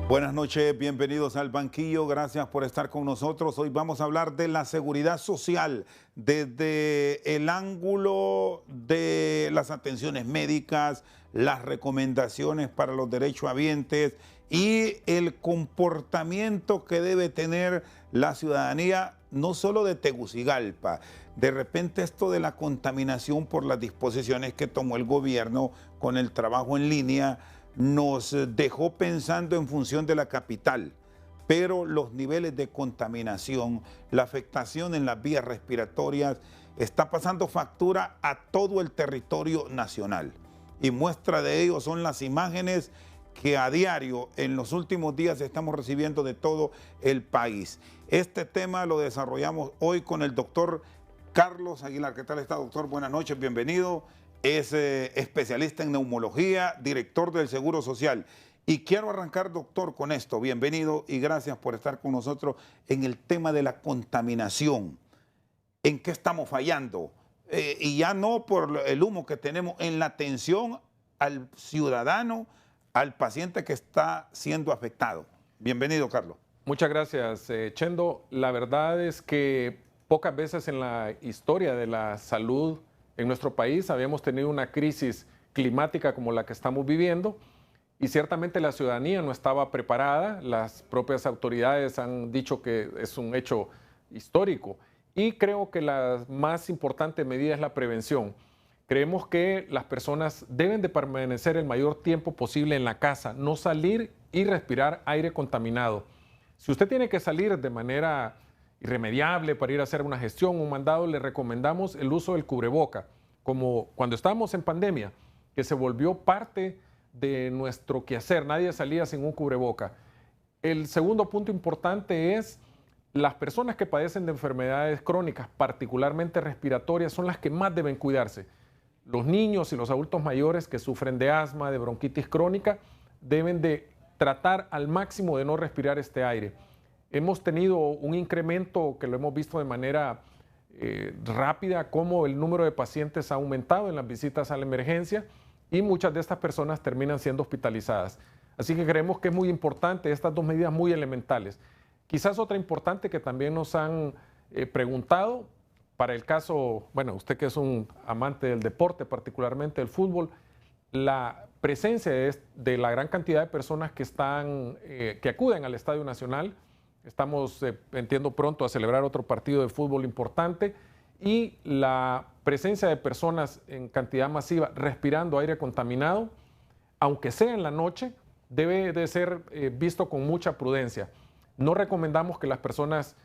Buenas noches, bienvenidos al banquillo, gracias por estar con nosotros. Hoy vamos a hablar de la seguridad social desde el ángulo de las atenciones médicas, las recomendaciones para los derechohabientes y el comportamiento que debe tener la ciudadanía, no solo de Tegucigalpa. De repente esto de la contaminación por las disposiciones que tomó el gobierno con el trabajo en línea nos dejó pensando en función de la capital, pero los niveles de contaminación, la afectación en las vías respiratorias, está pasando factura a todo el territorio nacional. Y muestra de ello son las imágenes que a diario en los últimos días estamos recibiendo de todo el país. Este tema lo desarrollamos hoy con el doctor Carlos Aguilar. ¿Qué tal está, doctor? Buenas noches, bienvenido. Es especialista en neumología, director del Seguro Social. Y quiero arrancar, doctor, con esto. Bienvenido y gracias por estar con nosotros en el tema de la contaminación. ¿En qué estamos fallando? Y ya no por el humo que tenemos, en la atención al ciudadano, al paciente que está siendo afectado. Bienvenido, Carlos. Muchas gracias, Chendo. La verdad es que pocas veces en la historia de la salud en nuestro país habíamos tenido una crisis climática como la que estamos viviendo y ciertamente la ciudadanía no estaba preparada. Las propias autoridades han dicho que es un hecho histórico y creo que la más importante medida es la prevención. Creemos que las personas deben de permanecer el mayor tiempo posible en la casa, no salir y respirar aire contaminado. Si usted tiene que salir de manera irremediable para ir a hacer una gestión, un mandado, le recomendamos el uso del cubreboca, como cuando estábamos en pandemia, que se volvió parte de nuestro quehacer, nadie salía sin un cubreboca. El segundo punto importante es las personas que padecen de enfermedades crónicas, particularmente respiratorias, son las que más deben cuidarse. Los niños y los adultos mayores que sufren de asma, de bronquitis crónica, deben de tratar al máximo de no respirar este aire. Hemos tenido un incremento que lo hemos visto de manera rápida, como el número de pacientes ha aumentado en las visitas a la emergencia y muchas de estas personas terminan siendo hospitalizadas. Así que creemos que es muy importante estas dos medidas muy elementales. Quizás otra importante que también nos han preguntado, para el caso, bueno, usted que es un amante del deporte, particularmente del fútbol, la presencia de la gran cantidad de personas que acuden al Estadio Nacional. Estamos, entiendo, pronto a celebrar otro partido de fútbol importante y la presencia de personas en cantidad masiva respirando aire contaminado, aunque sea en la noche, debe de ser visto con mucha prudencia. No recomendamos que las personas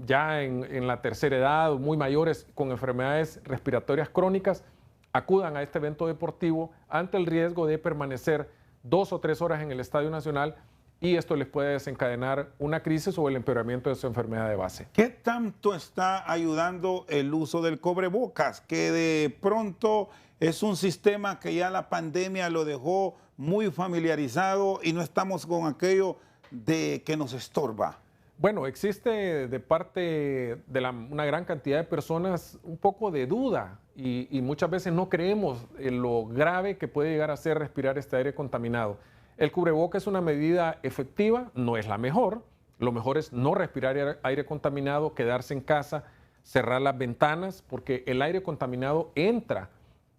ya en la tercera edad o muy mayores con enfermedades respiratorias crónicas acudan a este evento deportivo ante el riesgo de permanecer 2 o 3 horas en el Estadio Nacional y esto les puede desencadenar una crisis o el empeoramiento de su enfermedad de base. ¿Qué tanto está ayudando el uso del cubrebocas? Que de pronto es un sistema que ya la pandemia lo dejó muy familiarizado y no estamos con aquello de que nos estorba. Bueno, existe de parte de una gran cantidad de personas un poco de duda y muchas veces no creemos en lo grave que puede llegar a ser respirar este aire contaminado. El cubreboca es una medida efectiva, no es la mejor. Lo mejor es no respirar aire contaminado, quedarse en casa, cerrar las ventanas, porque el aire contaminado entra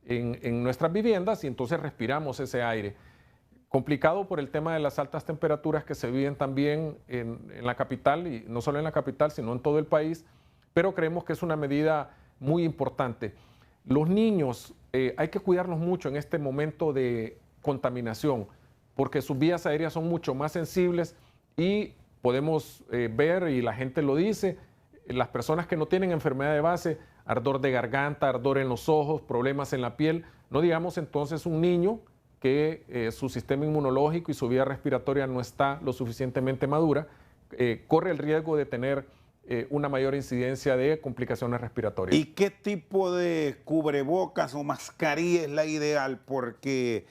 en nuestras viviendas y entonces respiramos ese aire. Complicado por el tema de las altas temperaturas que se viven también en la capital, y no solo en la capital, sino en todo el país, pero creemos que es una medida muy importante. Los niños, hay que cuidarnos mucho en este momento de contaminación, porque sus vías aéreas son mucho más sensibles y podemos ver, y la gente lo dice, las personas que no tienen enfermedad de base, ardor de garganta, ardor en los ojos, problemas en la piel, no digamos entonces un niño que su sistema inmunológico y su vía respiratoria no está lo suficientemente madura, corre el riesgo de tener una mayor incidencia de complicaciones respiratorias. ¿Y qué tipo de cubrebocas o mascarilla es la ideal? Porque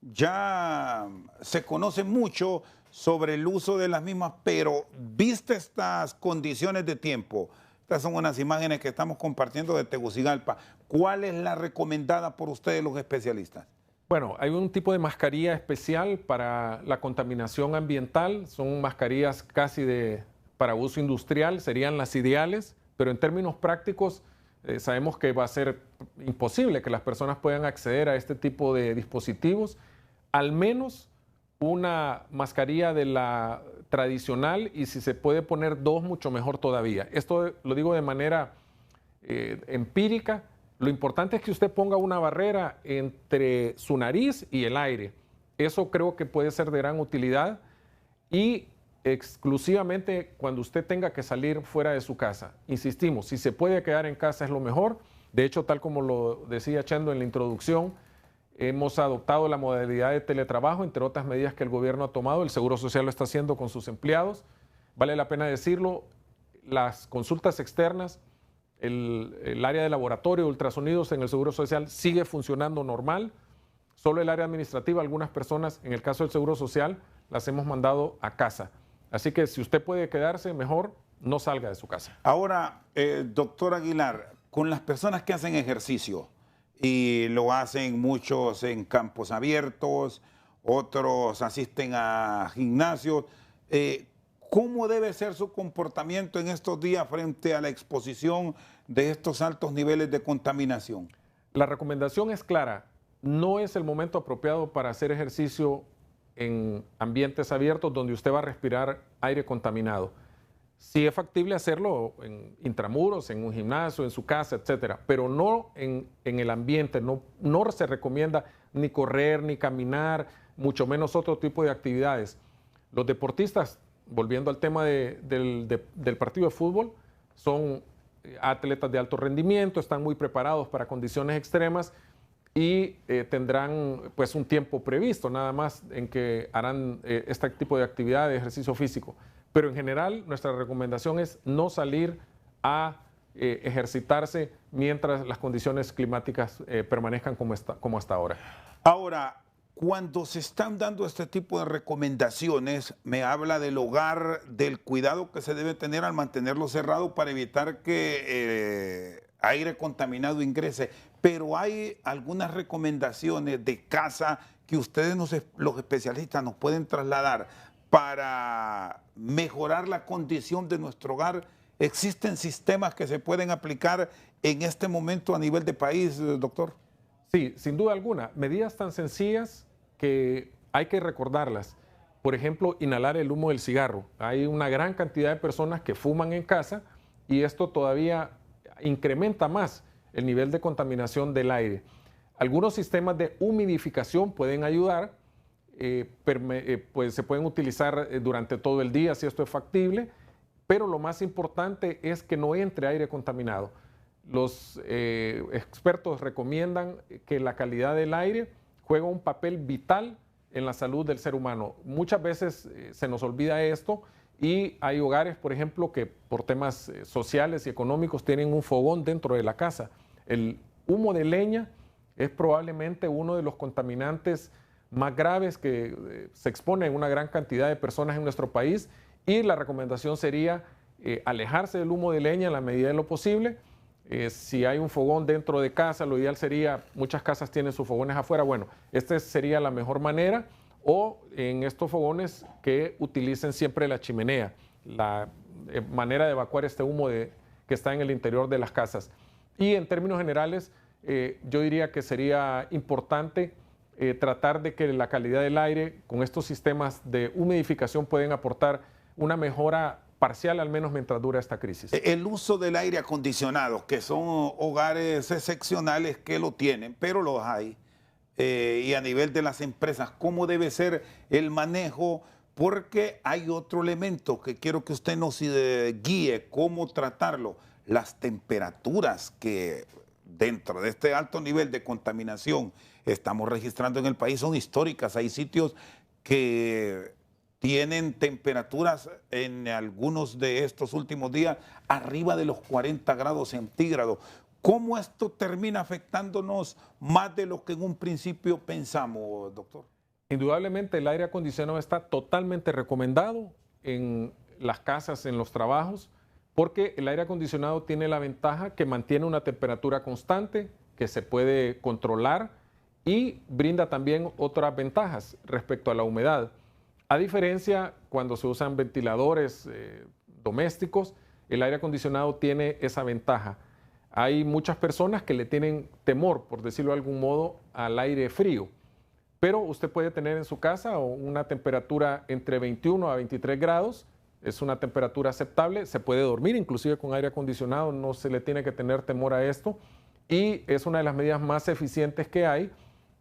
ya se conoce mucho sobre el uso de las mismas, pero viste estas condiciones de tiempo, estas son unas imágenes que estamos compartiendo de Tegucigalpa, ¿cuál es la recomendada por ustedes los especialistas? Bueno, hay un tipo de mascarilla especial para la contaminación ambiental, son mascarillas para uso industrial, serían las ideales, pero en términos prácticos sabemos que va a ser imposible que las personas puedan acceder a este tipo de dispositivos, al menos una mascarilla de la tradicional, y si se puede poner dos, mucho mejor todavía. Esto lo digo de manera empírica. Lo importante es que usted ponga una barrera entre su nariz y el aire. Eso creo que puede ser de gran utilidad, y exclusivamente cuando usted tenga que salir fuera de su casa. Insistimos, si se puede quedar en casa es lo mejor. De hecho, tal como lo decía Chendo en la introducción, hemos adoptado la modalidad de teletrabajo, entre otras medidas que el gobierno ha tomado. El Seguro Social lo está haciendo con sus empleados. Vale la pena decirlo, las consultas externas, el área de laboratorio, ultrasonidos en el Seguro Social sigue funcionando normal. Solo el área administrativa, algunas personas, en el caso del Seguro Social, las hemos mandado a casa. Así que si usted puede quedarse, mejor no salga de su casa. Ahora, doctor Aguilar, con las personas que hacen ejercicio, y lo hacen muchos en campos abiertos, otros asisten a gimnasios, ¿cómo debe ser su comportamiento en estos días frente a la exposición de estos altos niveles de contaminación? La recomendación es clara. No es el momento apropiado para hacer ejercicio en ambientes abiertos donde usted va a respirar aire contaminado. Sí es factible hacerlo en intramuros, en un gimnasio, en su casa, etcétera, pero no en el ambiente. No se recomienda ni correr, ni caminar, mucho menos otro tipo de actividades. Los deportistas, volviendo al tema del partido de fútbol, son atletas de alto rendimiento, están muy preparados para condiciones extremas, y tendrán pues un tiempo previsto nada más en que harán este tipo de actividad de ejercicio físico. Pero en general nuestra recomendación es no salir a ejercitarse mientras las condiciones climáticas permanezcan como hasta ahora. Ahora, cuando se están dando este tipo de recomendaciones, me habla del hogar, del cuidado que se debe tener al mantenerlo cerrado para evitar que aire contaminado ingrese. Pero hay algunas recomendaciones de casa que ustedes, los especialistas, nos pueden trasladar para mejorar la condición de nuestro hogar. ¿Existen sistemas que se pueden aplicar en este momento a nivel de país, doctor? Sí, sin duda alguna. Medidas tan sencillas que hay que recordarlas. Por ejemplo, inhalar el humo del cigarro. Hay una gran cantidad de personas que fuman en casa, y esto todavía incrementa más el nivel de contaminación del aire. Algunos sistemas de humidificación pueden ayudar, pues se pueden utilizar durante todo el día si esto es factible, pero lo más importante es que no entre aire contaminado. Los expertos recomiendan que la calidad del aire juega un papel vital en la salud del ser humano. Muchas veces se nos olvida esto, y hay hogares, por ejemplo, que por temas sociales y económicos tienen un fogón dentro de la casa. El humo de leña es probablemente uno de los contaminantes más graves que se expone en una gran cantidad de personas en nuestro país, y la recomendación sería alejarse del humo de leña en la medida de lo posible. Si hay un fogón dentro de casa, lo ideal sería, muchas casas tienen sus fogones afuera, bueno, esta sería la mejor manera, o en estos fogones que utilicen siempre la chimenea, la manera de evacuar este humo que está en el interior de las casas. Y en términos generales, yo diría que sería importante tratar de que la calidad del aire con estos sistemas de humidificación pueden aportar una mejora parcial, al menos mientras dura esta crisis. El uso del aire acondicionado, que son hogares excepcionales que lo tienen, pero los hay, y a nivel de las empresas, ¿cómo debe ser el manejo? Porque hay otro elemento que quiero que usted nos guíe, cómo tratarlo. Las temperaturas que dentro de este alto nivel de contaminación estamos registrando en el país son históricas. Hay sitios que tienen temperaturas en algunos de estos últimos días arriba de los 40 grados centígrados. ¿Cómo esto termina afectándonos más de lo que en un principio pensamos, doctor? Indudablemente el aire acondicionado está totalmente recomendado en las casas, en los trabajos, porque el aire acondicionado tiene la ventaja que mantiene una temperatura constante, que se puede controlar, y brinda también otras ventajas respecto a la humedad. A diferencia, cuando se usan ventiladores domésticos, el aire acondicionado tiene esa ventaja. Hay muchas personas que le tienen temor, por decirlo de algún modo, al aire frío, pero usted puede tener en su casa una temperatura entre 21 a 23 grados, es una temperatura aceptable, se puede dormir inclusive con aire acondicionado, no se le tiene que tener temor a esto, y es una de las medidas más eficientes que hay.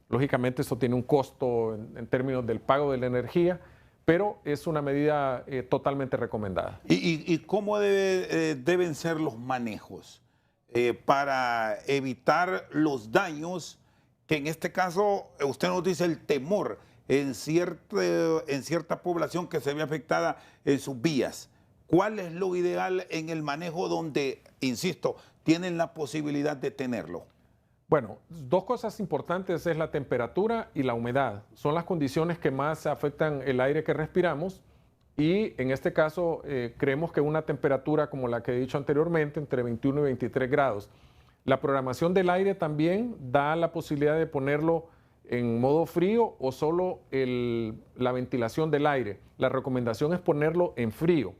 Lógicamente esto tiene un costo en términos del pago de la energía, pero es una medida totalmente recomendada. ¿Y cómo deben ser los manejos para evitar los daños que en este caso usted nos dice el temor en cierta población que se ve afectada en sus vías? ¿Cuál es lo ideal en el manejo donde, insisto, tienen la posibilidad de tenerlo? Bueno, dos cosas importantes es la temperatura y la humedad. Son las condiciones que más afectan el aire que respiramos y en este caso creemos que una temperatura como la que he dicho anteriormente, entre 21 y 23 grados. La programación del aire también da la posibilidad de ponerlo en modo frío o solo la ventilación del aire. La recomendación es ponerlo en frío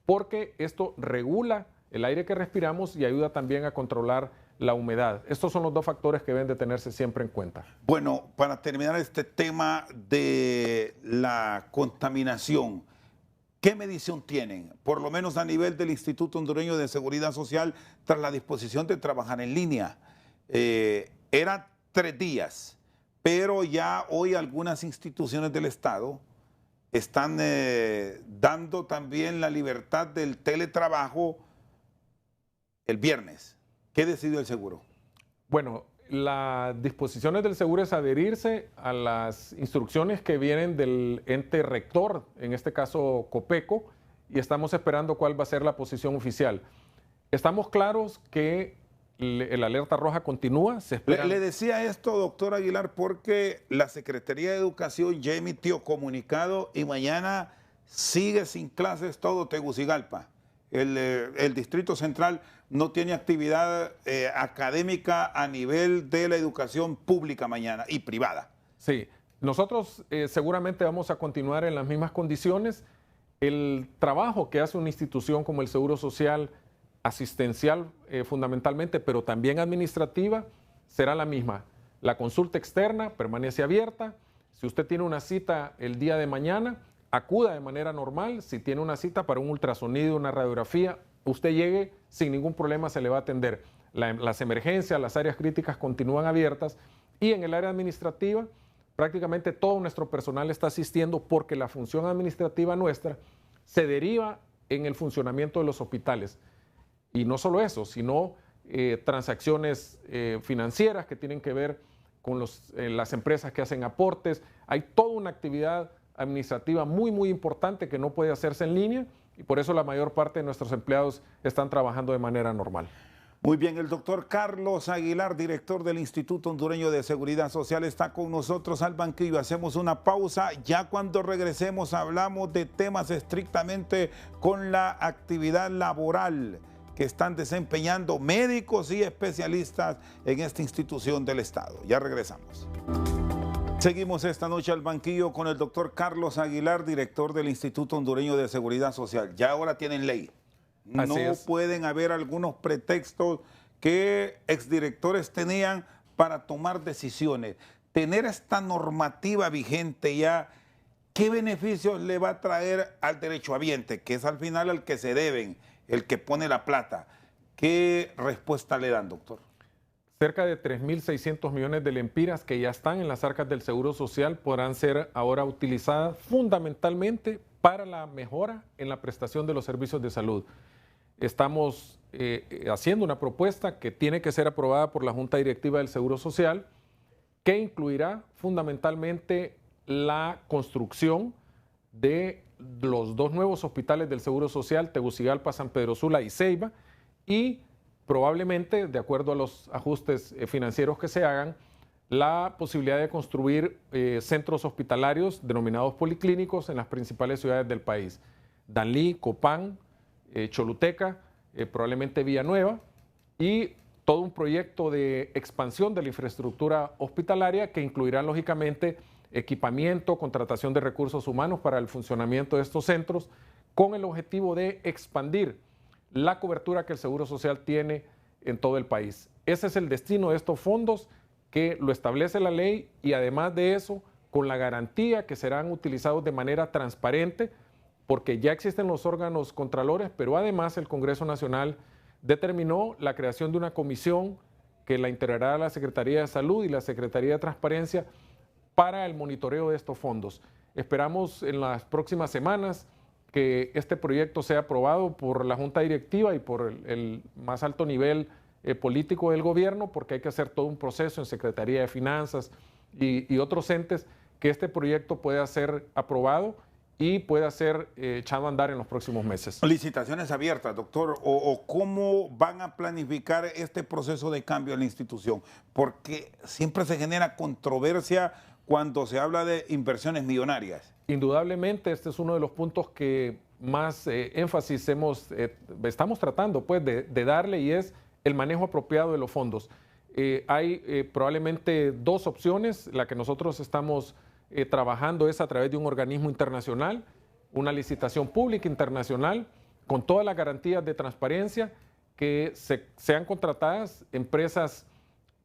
porque esto regula el aire que respiramos y ayuda también a controlar la humedad. Estos son los dos factores que deben de tenerse siempre en cuenta. Bueno, para terminar este tema de la contaminación, ¿qué medición tienen? Por lo menos a nivel del Instituto Hondureño de Seguridad Social, tras la disposición de trabajar en línea. Eran 3 días, pero ya hoy algunas instituciones del Estado están dando también la libertad del teletrabajo el viernes. ¿Qué decidió el seguro? Bueno, las disposiciones del seguro es adherirse a las instrucciones que vienen del ente rector, en este caso COPECO, y estamos esperando cuál va a ser la posición oficial. Estamos claros que el alerta roja continúa. Le decía esto, doctor Aguilar, porque la Secretaría de Educación ya emitió comunicado y mañana sigue sin clases todo Tegucigalpa. El Distrito Central no tiene actividad académica a nivel de la educación pública mañana y privada. Sí, nosotros seguramente vamos a continuar en las mismas condiciones. El trabajo que hace una institución como el Seguro Social, asistencial fundamentalmente, pero también administrativa, será la misma. La consulta externa permanece abierta. Si usted tiene una cita el día de mañana, acuda de manera normal. Si tiene una cita para un ultrasonido, una radiografía, usted llegue sin ningún problema, se le va a atender. Las emergencias, las áreas críticas continúan abiertas y en el área administrativa prácticamente todo nuestro personal está asistiendo porque la función administrativa nuestra se deriva en el funcionamiento de los hospitales. Y no solo eso, sino transacciones financieras que tienen que ver con las empresas que hacen aportes. Hay toda una actividad administrativa muy importante que no puede hacerse en línea y por eso la mayor parte de nuestros empleados están trabajando de manera normal. Muy bien, el doctor Carlos Aguilar, director del Instituto Hondureño de Seguridad Social, está con nosotros al banquillo. Hacemos una pausa. Ya cuando regresemos hablamos de temas estrictamente con la actividad laboral que están desempeñando médicos y especialistas en esta institución del Estado. Ya regresamos. Seguimos esta noche al banquillo con el doctor Carlos Aguilar, director del Instituto Hondureño de Seguridad Social. Ya ahora tienen ley. No pueden haber algunos pretextos que exdirectores tenían para tomar decisiones. Tener esta normativa vigente ya, ¿qué beneficios le va a traer al derechohabiente, que es al final al que se deben, el que pone la plata? ¿Qué respuesta le dan, doctor? Cerca de 3.600 millones de lempiras que ya están en las arcas del Seguro Social podrán ser ahora utilizadas fundamentalmente para la mejora en la prestación de los servicios de salud. Estamos haciendo una propuesta que tiene que ser aprobada por la Junta Directiva del Seguro Social, que incluirá fundamentalmente la construcción de los 2 nuevos hospitales del Seguro Social, Tegucigalpa, San Pedro Sula y Ceiba, y probablemente, de acuerdo a los ajustes financieros que se hagan, la posibilidad de construir centros hospitalarios denominados policlínicos en las principales ciudades del país. Danlí, Copán, Choluteca, probablemente Villanueva, y todo un proyecto de expansión de la infraestructura hospitalaria que incluirá lógicamente equipamiento, contratación de recursos humanos para el funcionamiento de estos centros, con el objetivo de expandir la cobertura que el Seguro Social tiene en todo el país. Ese es el destino de estos fondos, que lo establece la ley, y además de eso, con la garantía que serán utilizados de manera transparente, porque ya existen los órganos contralores, pero además el Congreso Nacional determinó la creación de una comisión que la integrará la Secretaría de Salud y la Secretaría de Transparencia para el monitoreo de estos fondos. Esperamos en las próximas semanas que este proyecto sea aprobado por la Junta Directiva y por el más alto nivel político del gobierno, porque hay que hacer todo un proceso en Secretaría de Finanzas y otros entes, que este proyecto pueda ser aprobado y pueda ser echado a andar en los próximos meses. Licitaciones abiertas, doctor, o cómo van a planificar este proceso de cambio en la institución, porque siempre se genera controversia cuando se habla de inversiones millonarias. Indudablemente, este es uno de los puntos que más énfasis estamos tratando pues, de darle, y es el manejo apropiado de los fondos. Hay probablemente dos opciones. La que nosotros estamos trabajando es a través de un organismo internacional, una licitación pública internacional, con todas las garantías de transparencia, que sean contratadas empresas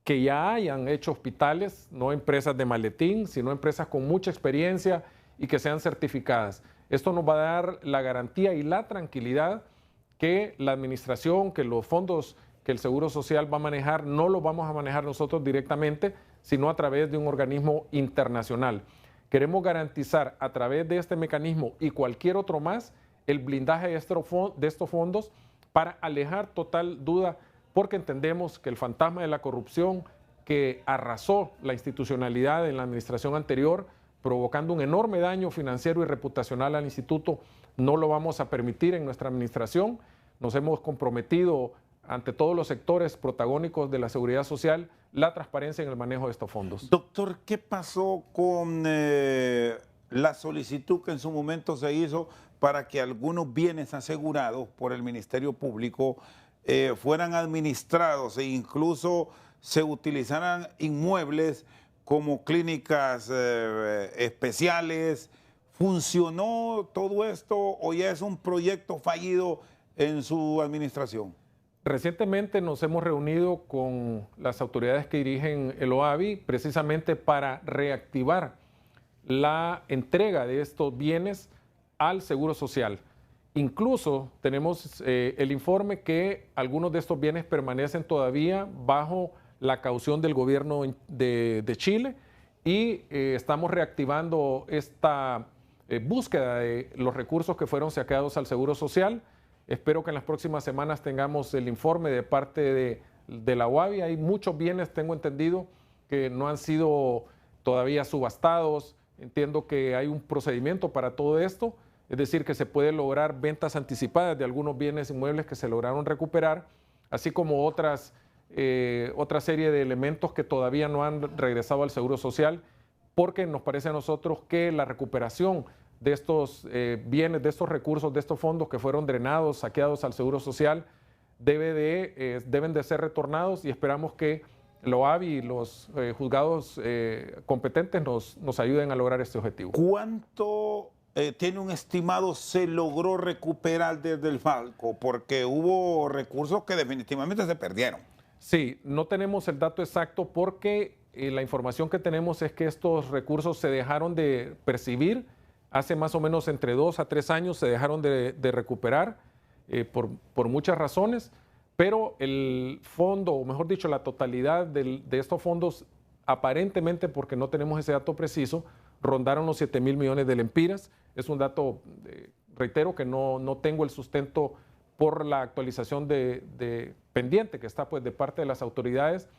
que ya hayan hecho hospitales, no empresas de maletín, sino empresas con mucha experiencia y que sean certificadas. Esto nos va a dar la garantía y la tranquilidad que la administración, que los fondos que el Seguro Social va a manejar, no los vamos a manejar nosotros directamente, sino a través de un organismo internacional. Queremos garantizar a través de este mecanismo y cualquier otro más el blindaje de estos fondos para alejar total duda, porque entendemos que el fantasma de la corrupción que arrasó la institucionalidad en la administración anterior, provocando un enorme daño financiero y reputacional al instituto, no lo vamos a permitir en nuestra administración. Nos hemos comprometido ante todos los sectores protagónicos de la seguridad social la transparencia en el manejo de estos fondos. Doctor, ¿qué pasó con la solicitud que en su momento se hizo para que algunos bienes asegurados por el Ministerio Público fueran administrados e incluso se utilizaran inmuebles como clínicas especiales? ¿Funcionó todo esto o ya es un proyecto fallido en su administración? Recientemente nos hemos reunido con las autoridades que dirigen el OAVI precisamente para reactivar la entrega de estos bienes al Seguro Social. Incluso tenemos el informe que algunos de estos bienes permanecen todavía bajo la caución del gobierno de Chile, y estamos reactivando esta búsqueda de los recursos que fueron saqueados al Seguro Social. Espero que en las próximas semanas tengamos el informe de parte de la OAVI. Hay muchos bienes, tengo entendido, que no han sido todavía subastados. Entiendo que hay un procedimiento para todo esto, es decir, que se puede lograr ventas anticipadas de algunos bienes inmuebles que se lograron recuperar, así como otra serie de elementos que todavía no han regresado al Seguro Social, porque nos parece a nosotros que la recuperación de estos bienes, de estos recursos, de estos fondos que fueron drenados, saqueados al Seguro Social, deben de ser retornados, y esperamos que la OAVI y los juzgados competentes nos ayuden a lograr este objetivo. ¿Cuánto tiene un estimado se logró recuperar desde el Falco? Porque hubo recursos que definitivamente se perdieron. Sí, no tenemos el dato exacto, porque la información que tenemos es que estos recursos se dejaron de percibir hace más o menos entre 2 a 3 años, se dejaron de recuperar por muchas razones, pero el fondo, o mejor dicho, la totalidad de estos fondos, aparentemente, porque no tenemos ese dato preciso, rondaron los 7.000 millones de lempiras. Es un dato, reitero, que no tengo el sustento por la actualización de pendiente que está pues, de parte de las autoridades,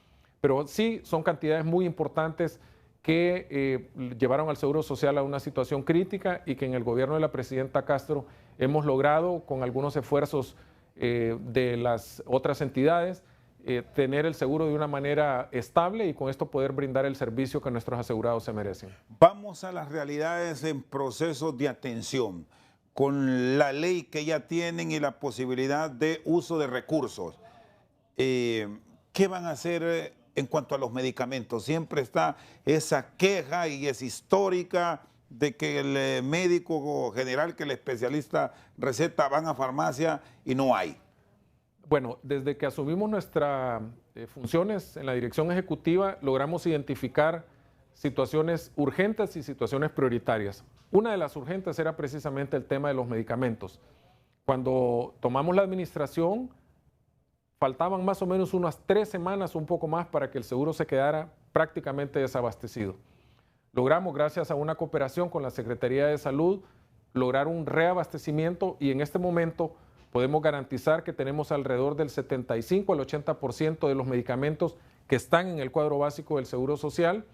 pero sí son cantidades muy importantes que llevaron al Seguro Social a una situación crítica, y que en el gobierno de la presidenta Castro hemos logrado, con algunos esfuerzos de las otras entidades, tener el seguro de una manera estable, y con esto poder brindar el servicio que nuestros asegurados se merecen. Vamos a las realidades en procesos de atención, con la ley que ya tienen y la posibilidad de uso de recursos. ¿qué van a hacer en cuanto a los medicamentos? Siempre está esa queja y es histórica de que el médico general, que el especialista receta, van a farmacia y no hay. Bueno, desde que asumimos nuestras funciones en la dirección ejecutiva, logramos identificar situaciones urgentes y situaciones prioritarias. Una de las urgentes era precisamente el tema de los medicamentos. Cuando tomamos la administración, faltaban más o menos unas 3 semanas, un poco más, para que el seguro se quedara prácticamente desabastecido. Logramos, gracias a una cooperación con la Secretaría de Salud, lograr un reabastecimiento y en este momento podemos garantizar que tenemos alrededor del 75 al 80% de los medicamentos que están en el cuadro básico del Seguro Social,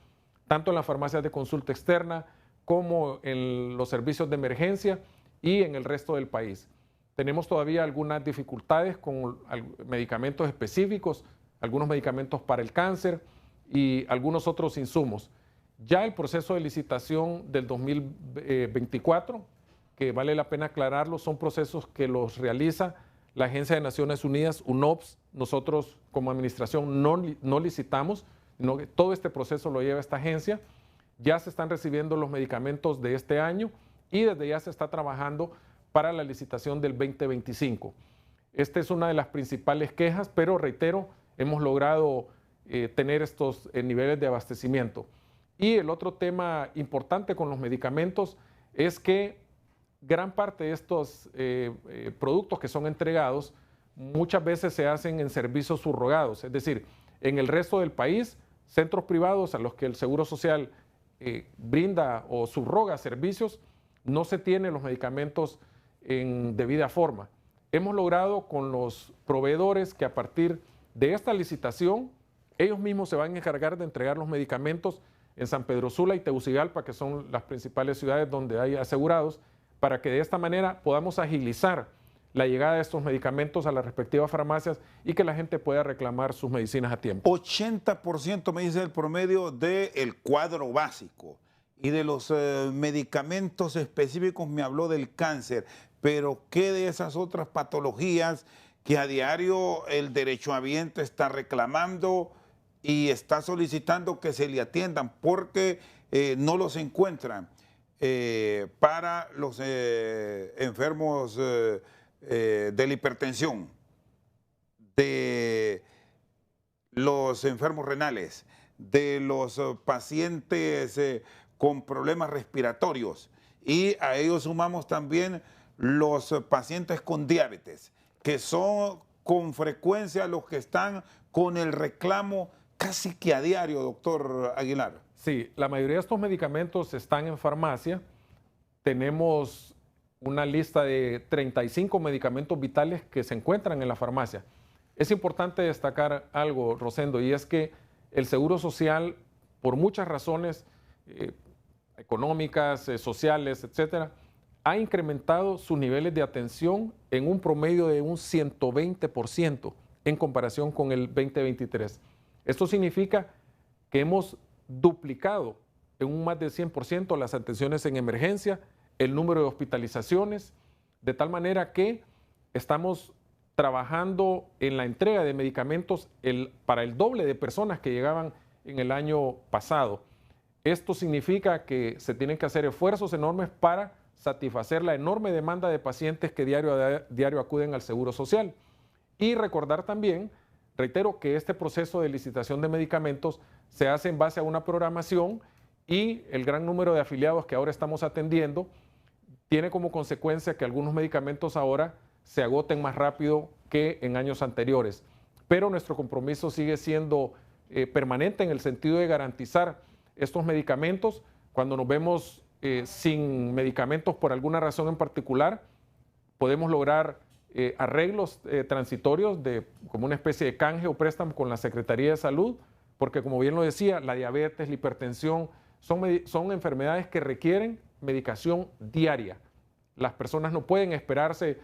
tanto en las farmacias de consulta externa como en los servicios de emergencia y en el resto del país. Tenemos todavía algunas dificultades con medicamentos específicos, algunos medicamentos para el cáncer y algunos otros insumos. Ya el proceso de licitación del 2024, que vale la pena aclararlo, son procesos que los realiza la Agencia de Naciones Unidas, UNOPS. Nosotros como administración no licitamos, sino que todo este proceso lo lleva esta agencia. Ya se están recibiendo los medicamentos de este año y desde ya se está trabajando para la licitación del 2025. Esta es una de las principales quejas, pero reitero, hemos logrado tener estos niveles de abastecimiento. Y el otro tema importante con los medicamentos es que gran parte de estos productos que son entregados muchas veces se hacen en servicios subrogados, es decir, en el resto del país, centros privados a los que el Seguro Social brinda o subroga servicios, no se tienen los medicamentos en debida forma. Hemos logrado con los proveedores que a partir de esta licitación, ellos mismos se van a encargar de entregar los medicamentos en San Pedro Sula y Tegucigalpa, que son las principales ciudades donde hay asegurados, para que de esta manera podamos agilizar la llegada de estos medicamentos a las respectivas farmacias y que la gente pueda reclamar sus medicinas a tiempo. 80% me dice el promedio del cuadro básico. Y de los medicamentos específicos me habló del cáncer, pero ¿qué de esas otras patologías que a diario el derechohabiente está reclamando y está solicitando que se le atiendan porque no los encuentran? Para los enfermos de la hipertensión, de los enfermos renales, de los pacientes con problemas respiratorios, y a ellos sumamos también los pacientes con diabetes, que son con frecuencia los que están con el reclamo casi que a diario, doctor Aguilar. Sí, la mayoría de estos medicamentos están en farmacia. Tenemos una lista de 35 medicamentos vitales que se encuentran en la farmacia. Es importante destacar algo, Rosendo, y es que el Seguro Social, por muchas razones económicas, sociales, etcétera, ha incrementado sus niveles de atención en un promedio de un 120% en comparación con el 2023. Esto significa que hemos duplicado en un más del 100% las atenciones en emergencia, el número de hospitalizaciones, de tal manera que estamos trabajando en la entrega de medicamentos para el doble de personas que llegaban en el año pasado. Esto significa que se tienen que hacer esfuerzos enormes para satisfacer la enorme demanda de pacientes que diario a diario acuden al Seguro Social. Y recordar también, reitero, que este proceso de licitación de medicamentos se hace en base a una programación y el gran número de afiliados que ahora estamos atendiendo tiene como consecuencia que algunos medicamentos ahora se agoten más rápido que en años anteriores. Pero nuestro compromiso sigue siendo permanente en el sentido de garantizar estos medicamentos. Cuando nos vemos sin medicamentos por alguna razón en particular, podemos lograr arreglos transitorios como una especie de canje o préstamo con la Secretaría de Salud, porque como bien lo decía, la diabetes, la hipertensión son enfermedades que requieren medicación diaria. Las personas no pueden esperarse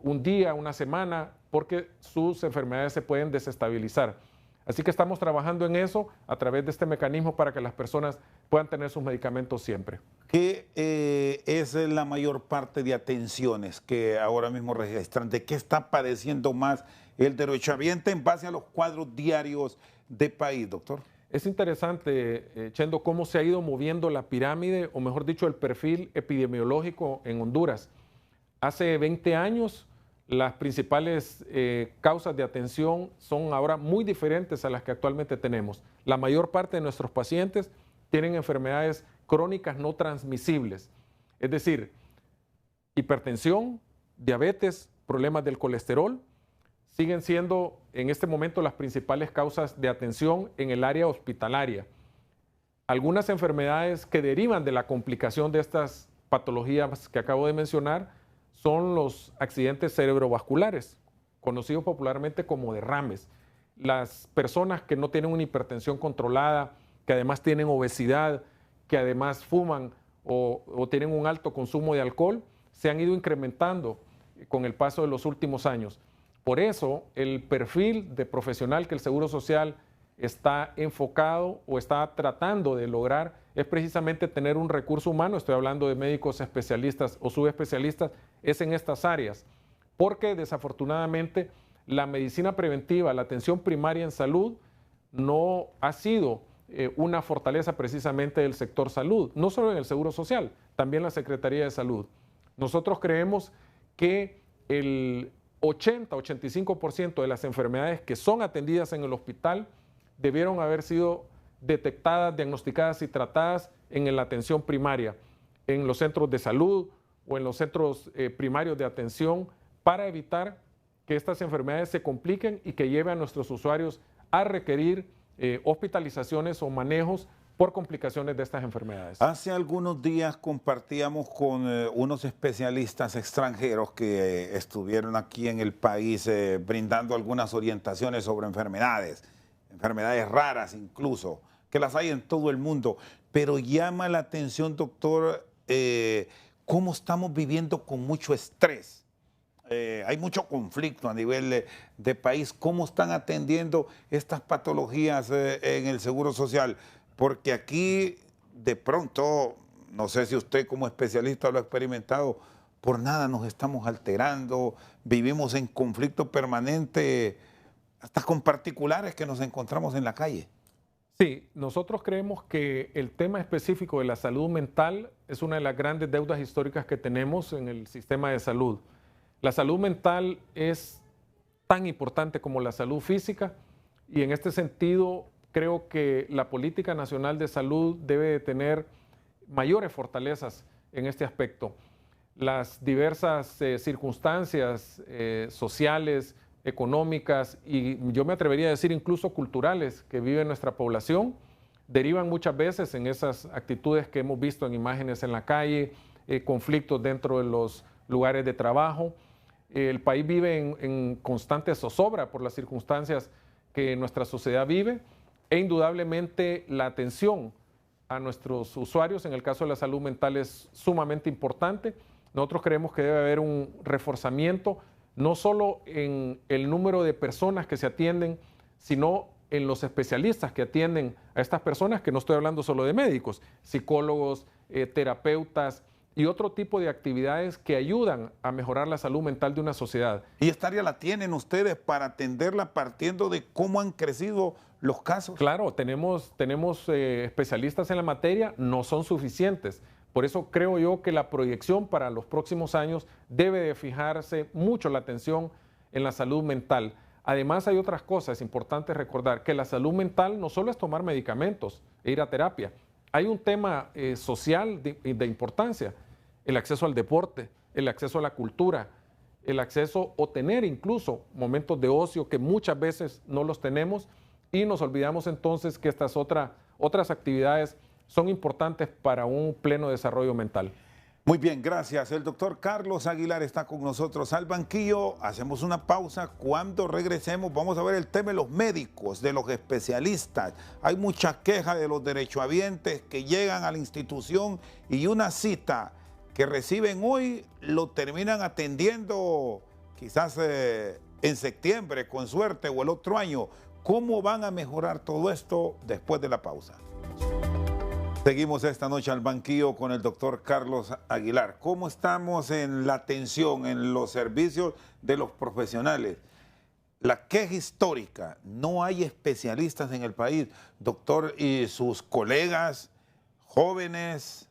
un día, una semana, porque sus enfermedades se pueden desestabilizar. Así que estamos trabajando en eso a través de este mecanismo para que las personas puedan tener sus medicamentos siempre. ¿Qué es la mayor parte de atenciones que ahora mismo registran? ¿De qué está padeciendo más el derechohabiente en base a los cuadros diarios de país, doctor? Es interesante, Chendo, cómo se ha ido moviendo la pirámide, o mejor dicho, el perfil epidemiológico en Honduras. Hace 20 años, las principales causas de atención son ahora muy diferentes a las que actualmente tenemos. La mayor parte de nuestros pacientes tienen enfermedades crónicas no transmisibles, es decir, hipertensión, diabetes, problemas del colesterol, siguen siendo en este momento las principales causas de atención en el área hospitalaria. Algunas enfermedades que derivan de la complicación de estas patologías que acabo de mencionar son los accidentes cerebrovasculares, conocidos popularmente como derrames. Las personas que no tienen una hipertensión controlada, que además tienen obesidad, que además fuman o tienen un alto consumo de alcohol, se han ido incrementando con el paso de los últimos años. Por eso, el perfil de profesional que el Seguro Social está enfocado o está tratando de lograr es precisamente tener un recurso humano, estoy hablando de médicos especialistas o subespecialistas, es en estas áreas, porque desafortunadamente la medicina preventiva, la atención primaria en salud, no ha sido una fortaleza precisamente del sector salud, no solo en el Seguro Social, también la Secretaría de Salud. Nosotros creemos que el 80-85% de las enfermedades que son atendidas en el hospital debieron haber sido detectadas, diagnosticadas y tratadas en la atención primaria, en los centros de salud o en los centros primarios de atención, para evitar que estas enfermedades se compliquen y que lleven a nuestros usuarios a requerir hospitalizaciones o manejos por complicaciones de estas enfermedades. Hace algunos días compartíamos con unos especialistas extranjeros que estuvieron aquí en el país brindando algunas orientaciones sobre enfermedades raras incluso, que las hay en todo el mundo, pero llama la atención, doctor, cómo estamos viviendo con mucho estrés. Hay mucho conflicto a nivel de país. ¿Cómo están atendiendo estas patologías en el Seguro Social? Porque aquí, de pronto, no sé si usted como especialista lo ha experimentado, por nada nos estamos alterando, vivimos en conflicto permanente, hasta con particulares que nos encontramos en la calle. Sí, nosotros creemos que el tema específico de la salud mental es una de las grandes deudas históricas que tenemos en el sistema de salud. La salud mental es tan importante como la salud física y en este sentido creo que la Política Nacional de Salud debe de tener mayores fortalezas en este aspecto. Las diversas circunstancias sociales, económicas y yo me atrevería a decir incluso culturales que vive nuestra población derivan muchas veces en esas actitudes que hemos visto en imágenes en la calle, conflictos dentro de los lugares de trabajo. El país vive en constante zozobra por las circunstancias que nuestra sociedad vive e indudablemente la atención a nuestros usuarios en el caso de la salud mental es sumamente importante. Nosotros creemos que debe haber un reforzamiento no solo en el número de personas que se atienden, sino en los especialistas que atienden a estas personas, que no estoy hablando solo de médicos, psicólogos, terapeutas, y otro tipo de actividades que ayudan a mejorar la salud mental de una sociedad. ¿Y esta área la tienen ustedes para atenderla partiendo de cómo han crecido los casos? Claro, tenemos especialistas en la materia, no son suficientes. Por eso creo yo que la proyección para los próximos años debe de fijarse mucho la atención en la salud mental. Además hay otras cosas importantes recordar, que la salud mental no solo es tomar medicamentos e ir a terapia. Hay un tema social de importancia. El acceso al deporte, el acceso a la cultura, el acceso o tener incluso momentos de ocio que muchas veces no los tenemos y nos olvidamos entonces que estas otras actividades son importantes para un pleno desarrollo mental. Muy bien, gracias. El doctor Carlos Aguilar está con nosotros al banquillo. Hacemos una pausa. Cuando regresemos vamos a ver el tema de los médicos, de los especialistas. Hay muchas quejas de los derechohabientes que llegan a la institución y una cita que reciben hoy lo terminan atendiendo quizás en septiembre, con suerte, o el otro año. ¿Cómo van a mejorar todo esto después de la pausa? Seguimos esta noche al banquillo con el doctor Carlos Aguilar. ¿Cómo estamos en la atención, en los servicios de los profesionales? La queja histórica, no hay especialistas en el país. Doctor, y sus colegas jóvenes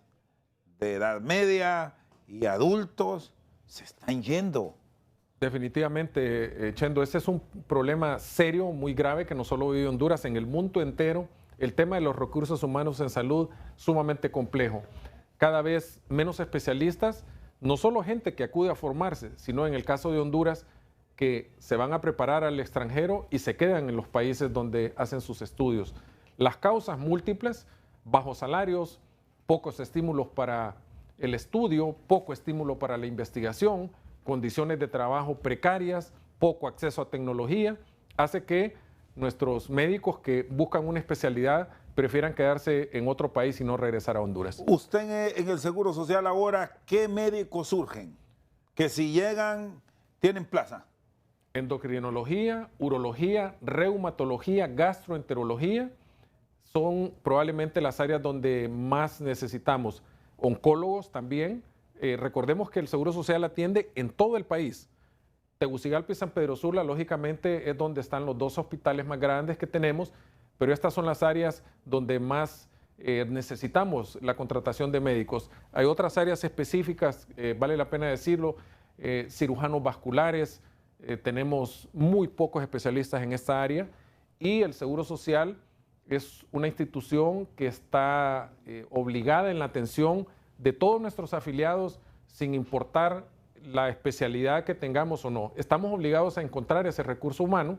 de edad media y adultos se están yendo. Definitivamente, Chendo, ese es un problema serio, muy grave, que no solo vive Honduras, en el mundo entero. El tema de los recursos humanos en salud, sumamente complejo. Cada vez menos especialistas, no solo gente que acude a formarse, sino en el caso de Honduras, que se van a preparar al extranjero y se quedan en los países donde hacen sus estudios. Las causas múltiples: bajos salarios, pocos estímulos para el estudio, poco estímulo para la investigación, condiciones de trabajo precarias, poco acceso a tecnología, hace que nuestros médicos que buscan una especialidad prefieran quedarse en otro país y no regresar a Honduras. Usted en el Seguro Social ahora, ¿qué médicos surgen? Que si llegan, tienen plaza. Endocrinología, urología, reumatología, gastroenterología son probablemente las áreas donde más necesitamos. Oncólogos también. Recordemos que el Seguro Social atiende en todo el país. Tegucigalpa y San Pedro Sula, lógicamente, es donde están los dos hospitales más grandes que tenemos, pero estas son las áreas donde más necesitamos la contratación de médicos. Hay otras áreas específicas, vale la pena decirlo, cirujanos vasculares, tenemos muy pocos especialistas en esta área, y el Seguro Social es una institución que está obligada en la atención de todos nuestros afiliados, sin importar la especialidad que tengamos o no. Estamos obligados a encontrar ese recurso humano.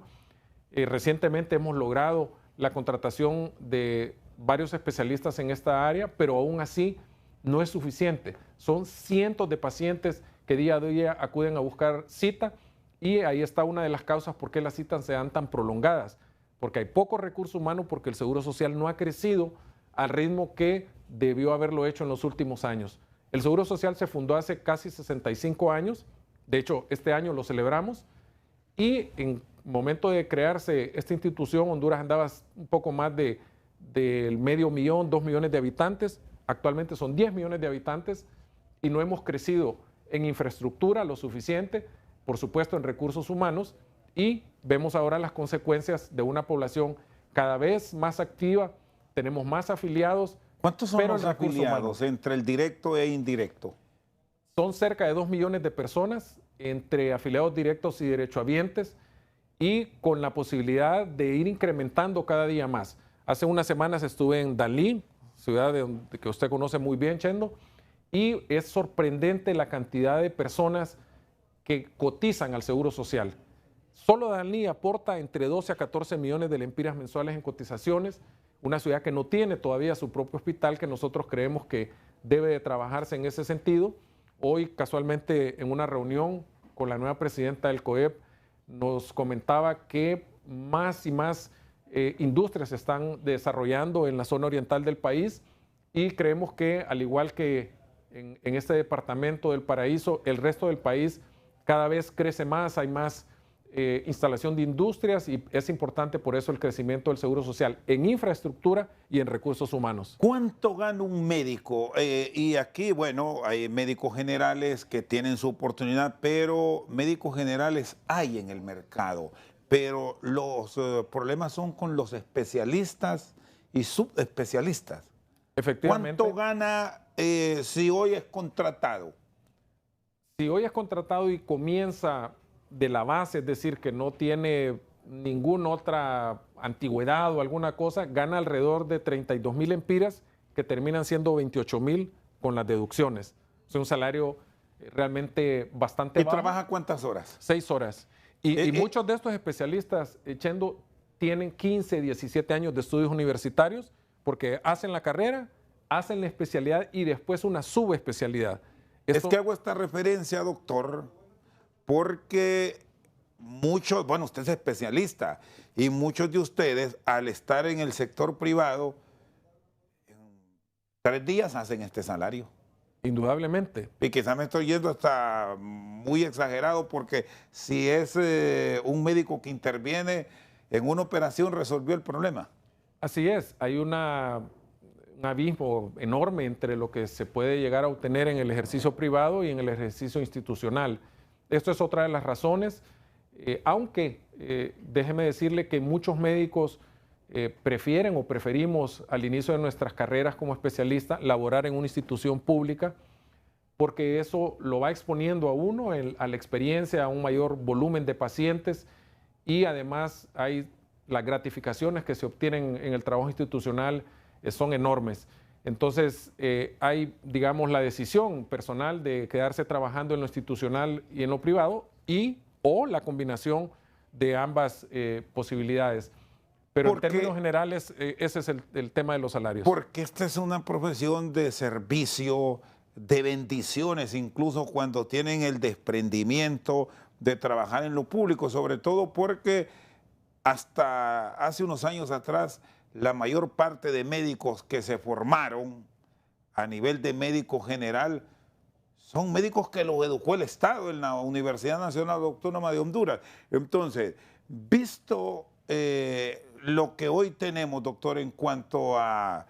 Recientemente hemos logrado la contratación de varios especialistas en esta área, pero aún así no es suficiente. Son cientos de pacientes que día a día acuden a buscar cita, y ahí está una de las causas por qué las citas se dan tan prolongadas, porque hay poco recurso humano, porque el Seguro Social no ha crecido al ritmo que debió haberlo hecho en los últimos años. El Seguro Social se fundó hace casi 65 años, de hecho este año lo celebramos, y en momento de crearse esta institución, Honduras andaba un poco más del 500,000, 2 millones de habitantes. Actualmente son 10 millones de habitantes y no hemos crecido en infraestructura lo suficiente, por supuesto en recursos humanos, y vemos ahora las consecuencias de una población cada vez más activa. Tenemos más afiliados. ¿Cuántos son los afiliados entre el directo e indirecto? Son cerca de 2 millones de personas entre afiliados directos y derechohabientes, y con la posibilidad de ir incrementando cada día más. Hace unas semanas estuve en Dalí, ciudad que usted conoce muy bien, Chendo, y es sorprendente la cantidad de personas que cotizan al Seguro Social. Solo Dalí aporta entre 12 a 14 millones de lempiras mensuales en cotizaciones, una ciudad que no tiene todavía su propio hospital, que nosotros creemos que debe de trabajarse en ese sentido. Hoy, casualmente, en una reunión con la nueva presidenta del COEP, nos comentaba que más y más industrias se están desarrollando en la zona oriental del país, y creemos que, al igual que en este departamento del Paraíso, el resto del país cada vez crece más, hay más instalación de industrias, y es importante por eso el crecimiento del Seguro Social en infraestructura y en recursos humanos. ¿Cuánto gana un médico? Y aquí, bueno, hay médicos generales que tienen su oportunidad, pero médicos generales hay en el mercado. Pero los problemas son con los especialistas y subespecialistas. Efectivamente. ¿Cuánto gana si hoy es contratado? Si hoy es contratado y comienza de la base, es decir, que no tiene ninguna otra antigüedad o alguna cosa, gana alrededor de 32,000 lempiras, que terminan siendo 28,000 con las deducciones. Es un salario realmente bastante bajo. ¿Y trabaja cuántas horas? 6 horas. Y muchos de estos especialistas, Chendo, tienen 15, 17 años de estudios universitarios, porque hacen la carrera, hacen la especialidad y después una subespecialidad. Es que hago esta referencia, doctor, porque muchos, bueno, usted es especialista, y muchos de ustedes, al estar en el sector privado, en 3 días hacen este salario. Indudablemente. Y quizás me estoy yendo hasta muy exagerado, porque si es un médico que interviene en una operación, resolvió el problema. Así es, hay una un abismo enorme entre lo que se puede llegar a obtener en el ejercicio privado y en el ejercicio institucional. Esto es otra de las razones, aunque déjeme decirle que muchos médicos prefieren o preferimos al inicio de nuestras carreras como especialistas laborar en una institución pública, porque eso lo va exponiendo a uno a la experiencia, a un mayor volumen de pacientes, y además hay las gratificaciones que se obtienen en el trabajo institucional son enormes. Entonces hay, digamos, la decisión personal de quedarse trabajando en lo institucional y en lo privado, o la combinación de ambas posibilidades. Pero en términos generales, ese es el tema de los salarios. Porque esta es una profesión de servicio, de bendiciones, incluso cuando tienen el desprendimiento de trabajar en lo público, sobre todo porque hasta hace unos años atrás la mayor parte de médicos que se formaron a nivel de médico general son médicos que los educó el Estado en la Universidad Nacional Autónoma de Honduras. Entonces, visto lo que hoy tenemos, doctor, en cuanto a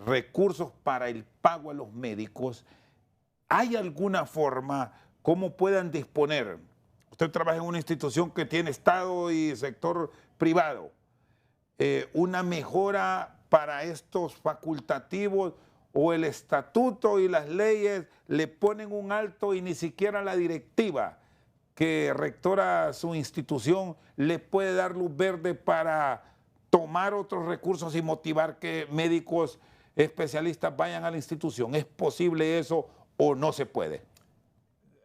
recursos para el pago a los médicos, ¿hay alguna forma cómo puedan disponer? Usted trabaja en una institución que tiene Estado y sector privado. ¿Una mejora para estos facultativos, o el estatuto y las leyes le ponen un alto y ni siquiera la directiva que rectora su institución le puede dar luz verde para tomar otros recursos y motivar que médicos especialistas vayan a la institución? ¿Es posible eso o no se puede?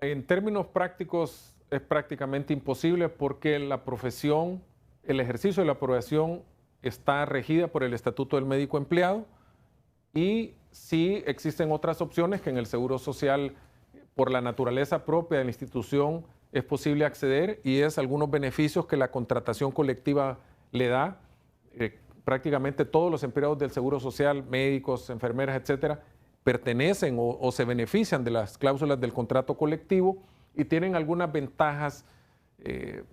En términos prácticos es prácticamente imposible, porque la profesión, el ejercicio de la profesión está regida por el Estatuto del Médico Empleado, y sí existen otras opciones que en el Seguro Social, por la naturaleza propia de la institución, es posible acceder, y es algunos beneficios que la contratación colectiva le da. Prácticamente todos los empleados del Seguro Social, médicos, enfermeras, etcétera, pertenecen o se benefician de las cláusulas del contrato colectivo y tienen algunas ventajas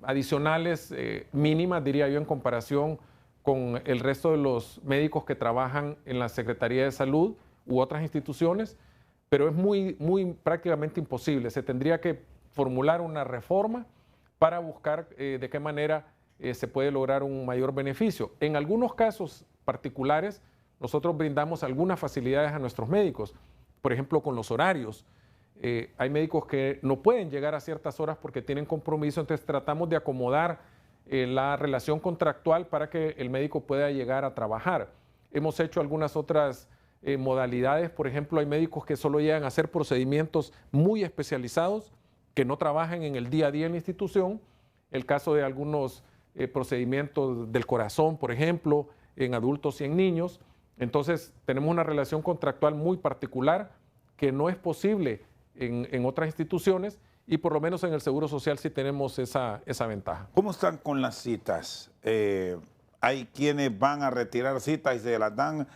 adicionales, mínimas, diría yo, en comparación con el resto de los médicos que trabajan en la Secretaría de Salud u otras instituciones, pero es prácticamente imposible. Se tendría que formular una reforma para buscar de qué manera se puede lograr un mayor beneficio. En algunos casos particulares, nosotros brindamos algunas facilidades a nuestros médicos, por ejemplo, con los horarios. Hay médicos que no pueden llegar a ciertas horas porque tienen compromiso, entonces tratamos de acomodar la relación contractual para que el médico pueda llegar a trabajar. Hemos hecho algunas otras modalidades. Por ejemplo, hay médicos que solo llegan a hacer procedimientos muy especializados, que no trabajan en el día a día en la institución. El caso de algunos procedimientos del corazón, por ejemplo, en adultos y en niños. Entonces, tenemos una relación contractual muy particular que no es posible en otras instituciones, y por lo menos en el Seguro Social sí tenemos esa ventaja. ¿Cómo están con las citas? Hay quienes van a retirar citas y se las dan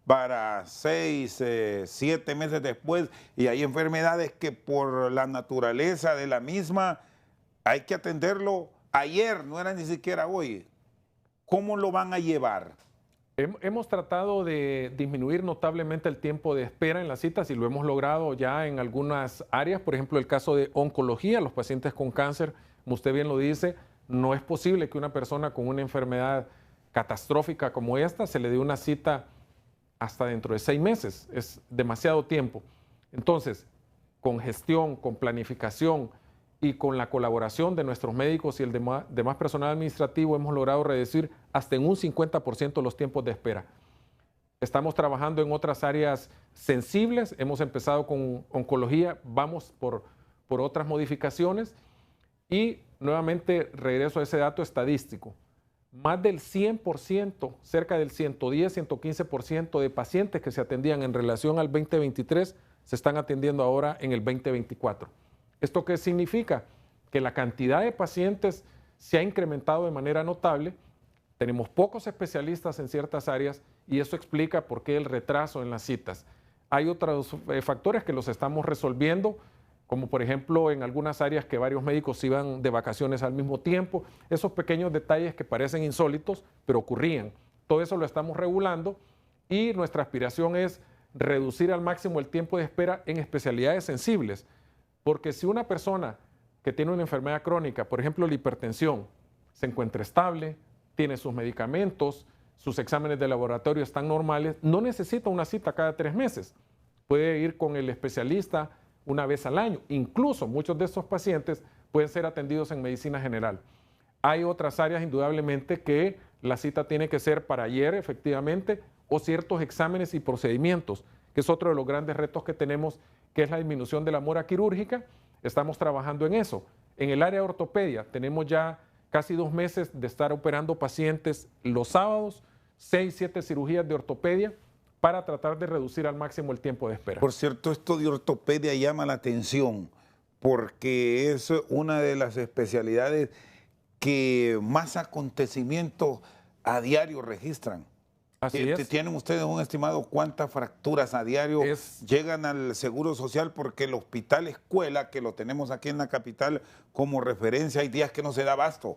para 6, 7 meses después, y hay enfermedades que por la naturaleza de la misma hay que atenderlo ayer, no era ni siquiera hoy. ¿Cómo lo van a llevar? Hemos tratado de disminuir notablemente el tiempo de espera en las citas, y lo hemos logrado ya en algunas áreas. Por ejemplo, el caso de oncología, los pacientes con cáncer, como usted bien lo dice, no es posible que una persona con una enfermedad catastrófica como esta se le dé una cita hasta dentro de 6 meses. Es demasiado tiempo. Entonces, con gestión, con planificación y con la colaboración de nuestros médicos y el demás personal administrativo, hemos logrado reducir hasta en un 50% los tiempos de espera. Estamos trabajando en otras áreas sensibles. Hemos empezado con oncología, vamos por otras modificaciones, y nuevamente regreso a ese dato estadístico. Más del 100%, cerca del 110, 115% de pacientes que se atendían en relación al 2023 se están atendiendo ahora en el 2024. ¿Esto qué significa? Que la cantidad de pacientes se ha incrementado de manera notable. Tenemos pocos especialistas en ciertas áreas, y eso explica por qué el retraso en las citas. Hay otros factores que los estamos resolviendo, como por ejemplo en algunas áreas que varios médicos iban de vacaciones al mismo tiempo. Esos pequeños detalles que parecen insólitos, pero ocurrían. Todo eso lo estamos regulando, y nuestra aspiración es reducir al máximo el tiempo de espera en especialidades sensibles, porque si una persona que tiene una enfermedad crónica, por ejemplo la hipertensión, se encuentra estable, tiene sus medicamentos, sus exámenes de laboratorio están normales, no necesita una cita cada 3 meses. Puede ir con el especialista una vez al año. Incluso muchos de estos pacientes pueden ser atendidos en medicina general. Hay otras áreas indudablemente que la cita tiene que ser para ayer efectivamente, o ciertos exámenes y procedimientos, que es otro de los grandes retos que tenemos, que es la disminución de la mora quirúrgica. Estamos trabajando en eso. En el área de ortopedia tenemos ya casi 2 meses de estar operando pacientes los sábados, 6, 7 cirugías de ortopedia para tratar de reducir al máximo el tiempo de espera. Por cierto, esto de ortopedia llama la atención porque es una de las especialidades que más acontecimientos a diario registran. Así es. ¿Tienen ustedes un estimado cuántas fracturas a diario llegan al Seguro Social? Porque el hospital escuela, que lo tenemos aquí en la capital como referencia, hay días que no se da abasto.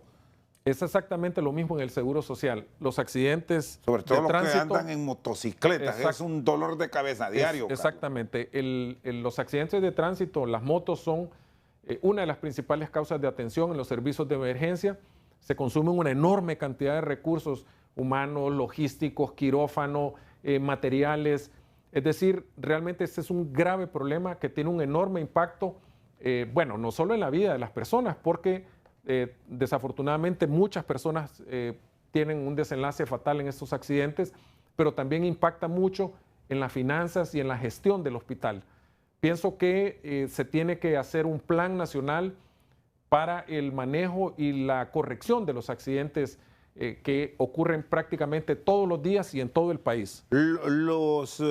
Es exactamente lo mismo en el Seguro Social. Los accidentes sobre todo de los tránsito, que andan en motocicletas, es un dolor de cabeza a diario. Exactamente. Los accidentes de tránsito, las motos son una de las principales causas de atención en los servicios de emergencia. Se consumen una enorme cantidad de recursos humanos, logísticos, quirófano, materiales. Es decir, realmente este es un grave problema que tiene un enorme impacto, bueno, no solo en la vida de las personas, porque desafortunadamente muchas personas tienen un desenlace fatal en estos accidentes, pero también impacta mucho en las finanzas y en la gestión del hospital. Pienso que se tiene que hacer un plan nacional para el manejo y la corrección de los accidentes que ocurren prácticamente todos los días y en todo el país. Los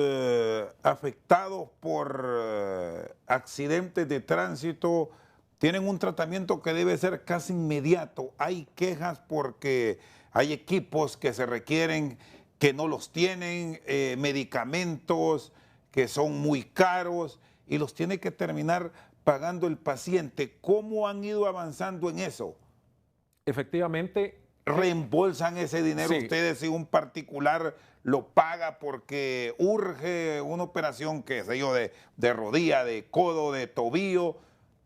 afectados por accidentes de tránsito tienen un tratamiento que debe ser casi inmediato. Hay quejas porque hay equipos que se requieren que no los tienen, medicamentos que son muy caros y los tiene que terminar pagando el paciente. ¿Cómo han ido avanzando en eso? Efectivamente. ¿Reembolsan ese dinero ustedes si un particular lo paga porque urge una operación, qué sé yo, de rodilla, de codo, de tobillo?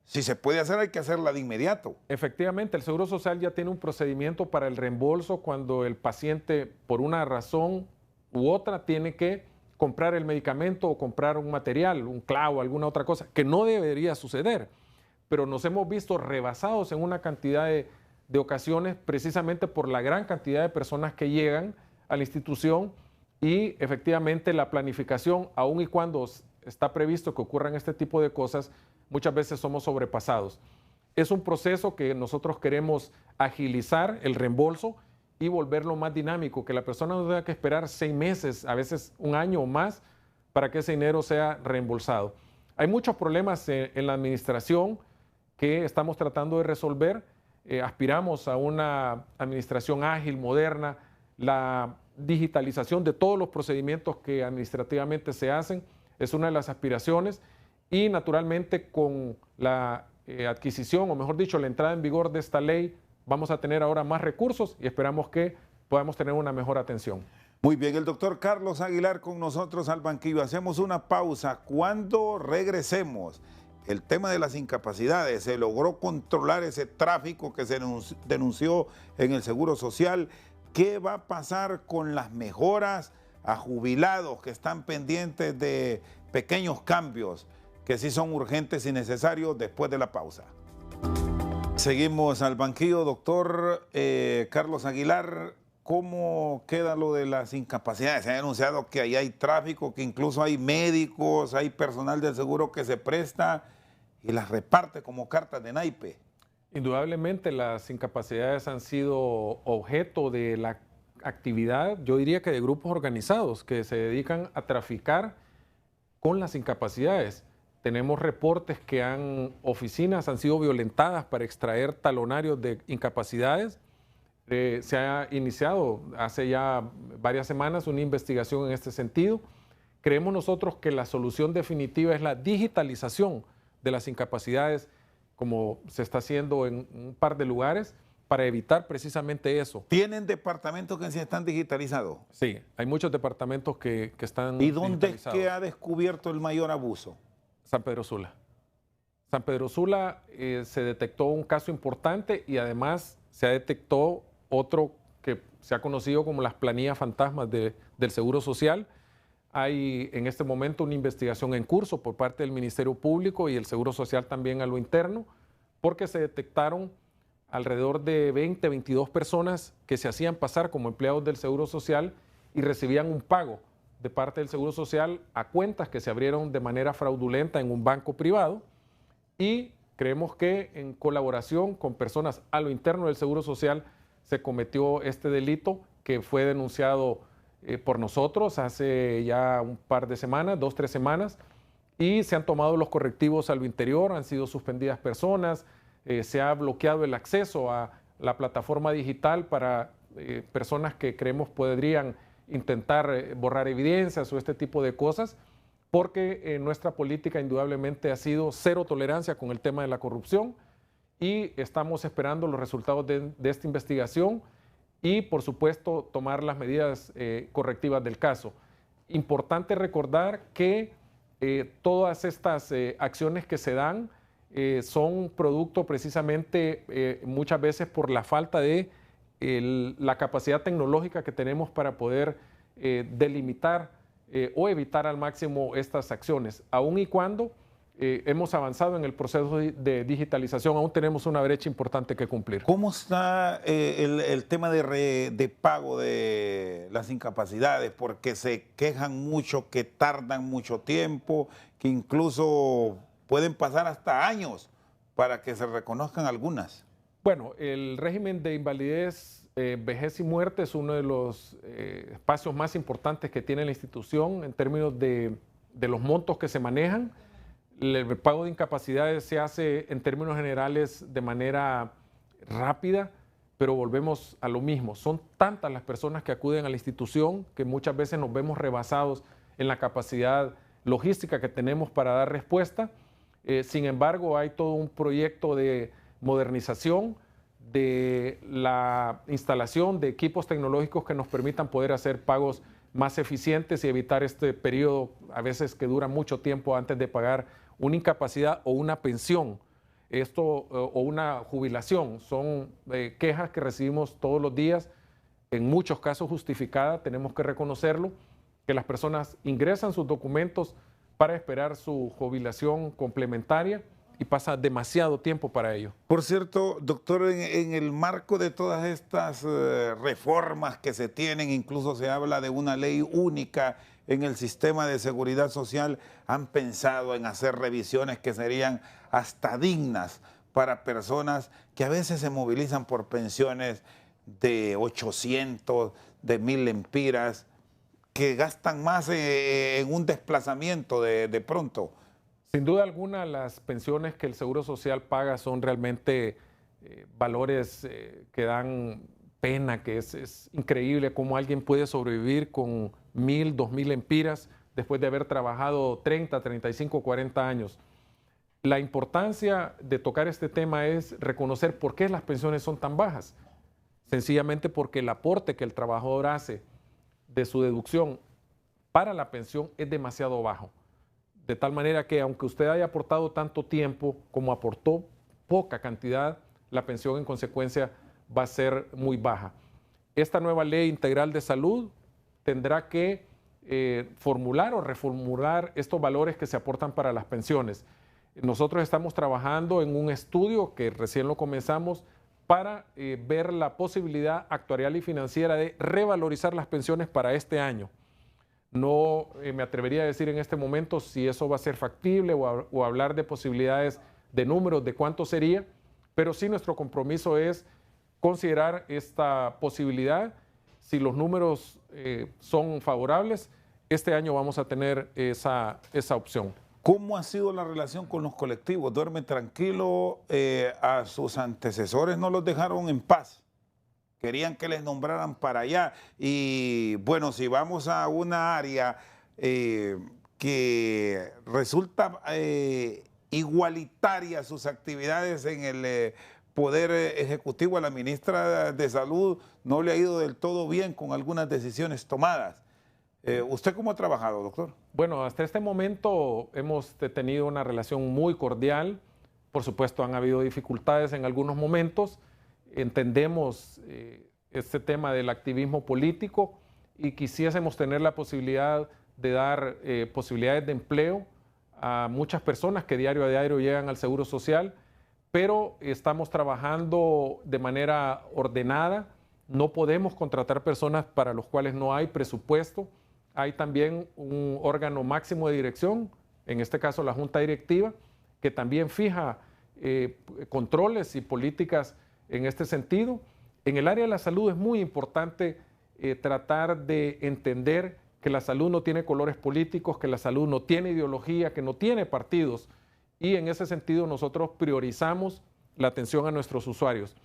Si se puede hacer, hay que hacerla de inmediato. Efectivamente, el Seguro Social ya tiene un procedimiento para el reembolso cuando el paciente, por una razón u otra, tiene que comprar el medicamento o comprar un material, un clavo, alguna otra cosa, que no debería suceder. Pero nos hemos visto rebasados en una cantidad de ocasiones precisamente por la gran cantidad de personas que llegan a la institución y efectivamente la planificación, aun y cuando está previsto que ocurran este tipo de cosas, muchas veces somos sobrepasados. Es un proceso que nosotros queremos agilizar el reembolso y volverlo más dinámico, que la persona no tenga que esperar 6 meses, a veces 1 año o más, para que ese dinero sea reembolsado. Hay muchos problemas en la administración que estamos tratando de resolver. Aspiramos a una administración ágil, moderna, la digitalización de todos los procedimientos que administrativamente se hacen es una de las aspiraciones y naturalmente con la adquisición, o mejor dicho, la entrada en vigor de esta ley, vamos a tener ahora más recursos y esperamos que podamos tener una mejor atención. Muy bien, el doctor Carlos Aguilar con nosotros al banquillo. Hacemos una pausa. Cuando regresemos, el tema de las incapacidades, se logró controlar ese tráfico que se denunció en el Seguro Social. ¿Qué va a pasar con las mejoras a jubilados que están pendientes de pequeños cambios que sí son urgentes y necesarios después de la pausa? Seguimos al banquillo, doctor Carlos Aguilar. ¿Cómo queda lo de las incapacidades? Se ha anunciado que ahí hay tráfico, que incluso hay médicos, hay personal del seguro que se presta y las reparte como cartas de naipe. Indudablemente las incapacidades han sido objeto de la actividad, yo diría que de grupos organizados que se dedican a traficar con las incapacidades. Tenemos reportes que oficinas han sido violentadas para extraer talonarios de incapacidades. Se ha iniciado hace ya varias semanas una investigación en este sentido. Creemos nosotros que la solución definitiva es la digitalización de las incapacidades, como se está haciendo en un par de lugares, para evitar precisamente eso. ¿Tienen departamentos que se están digitalizados? Sí, hay muchos departamentos que están ¿Y dónde es digitalizados. que ha descubierto el mayor abuso? San Pedro Sula. San Pedro Sula se detectó un caso importante y además se detectó otro que se ha conocido como las planillas fantasmas del Seguro Social. Hay en este momento una investigación en curso por parte del Ministerio Público y el Seguro Social también a lo interno, porque se detectaron alrededor de 20, 22 personas que se hacían pasar como empleados del Seguro Social y recibían un pago de parte del Seguro Social a cuentas que se abrieron de manera fraudulenta en un banco privado, y creemos que en colaboración con personas a lo interno del Seguro Social se cometió este delito que fue denunciado por nosotros hace ya un par de semanas, 2, 3 semanas, y se han tomado los correctivos a lo interior, han sido suspendidas personas, se ha bloqueado el acceso a la plataforma digital para personas que creemos podrían intentar borrar evidencias o este tipo de cosas, porque nuestra política indudablemente ha sido cero tolerancia con el tema de la corrupción, y estamos esperando los resultados de esta investigación y, por supuesto, tomar las medidas correctivas del caso. Importante recordar que todas estas acciones que se dan son producto precisamente muchas veces por la falta de la capacidad tecnológica que tenemos para poder delimitar o evitar al máximo estas acciones. Aun y cuando hemos avanzado en el proceso de digitalización, aún tenemos una brecha importante que cumplir. ¿Cómo está el tema de pago de las incapacidades? Porque se quejan mucho, que tardan mucho tiempo, que incluso pueden pasar hasta años para que se reconozcan algunas. Bueno, el régimen de invalidez, vejez y muerte es uno de los espacios más importantes que tiene la institución en términos de los montos que se manejan. El pago de incapacidades se hace en términos generales de manera rápida, pero volvemos a lo mismo. Son tantas las personas que acuden a la institución que muchas veces nos vemos rebasados en la capacidad logística que tenemos para dar respuesta. Sin embargo, hay todo un proyecto de modernización de la instalación de equipos tecnológicos que nos permitan poder hacer pagos más eficientes y evitar este periodo a veces que dura mucho tiempo antes de pagar una incapacidad o una pensión o una jubilación. Son quejas que recibimos todos los días, en muchos casos justificadas, tenemos que reconocerlo, que las personas ingresan sus documentos para esperar su jubilación complementaria y pasa demasiado tiempo para ello. Por cierto, doctor, en el marco de todas estas reformas que se tienen, incluso se habla de una ley única en el sistema de seguridad social, ¿han pensado en hacer revisiones que serían hasta dignas para personas que a veces se movilizan por pensiones de 800, de 1000 lempiras, que gastan más en un desplazamiento de pronto? Sin duda alguna, las pensiones que el Seguro Social paga son realmente valores que dan pena, que es increíble cómo alguien puede sobrevivir con 1000, 2000 lempiras después de haber trabajado 30, 35, 40 años. La importancia de tocar este tema es reconocer por qué las pensiones son tan bajas. Sencillamente porque el aporte que el trabajador hace de su deducción para la pensión es demasiado bajo. De tal manera que aunque usted haya aportado tanto tiempo como aportó poca cantidad, la pensión en consecuencia va a ser muy baja. Esta nueva ley integral de salud tendrá que formular o reformular estos valores que se aportan para las pensiones. Nosotros estamos trabajando en un estudio que recién lo comenzamos para ver la posibilidad actuarial y financiera de revalorizar las pensiones para este año. No me atrevería a decir en este momento si eso va a ser factible o hablar de posibilidades de números, de cuánto sería, pero sí nuestro compromiso es considerar esta posibilidad. Si los números son favorables, este año vamos a tener esa opción. ¿Cómo ha sido la relación con los colectivos? ¿Duerme tranquilo? ¿A sus antecesores no los dejaron en paz? Querían que les nombraran para allá. Y bueno, si vamos a una área que resulta igualitaria sus actividades en el Poder Ejecutivo, a la ministra de Salud, no le ha ido del todo bien con algunas decisiones tomadas. ¿Usted cómo ha trabajado, doctor? Bueno, hasta este momento hemos tenido una relación muy cordial. Por supuesto, han habido dificultades en algunos momentos. Entendemos este tema del activismo político y quisiésemos tener la posibilidad de dar posibilidades de empleo a muchas personas que diario a diario llegan al Seguro Social, pero estamos trabajando de manera ordenada. No podemos contratar personas para los cuales no hay presupuesto. Hay también un órgano máximo de dirección, en este caso la Junta Directiva, que también fija controles y políticas en este sentido. En el área de la salud es muy importante tratar de entender que la salud no tiene colores políticos, que la salud no tiene ideología, que no tiene partidos. Y en ese sentido nosotros priorizamos la atención a nuestros usuarios.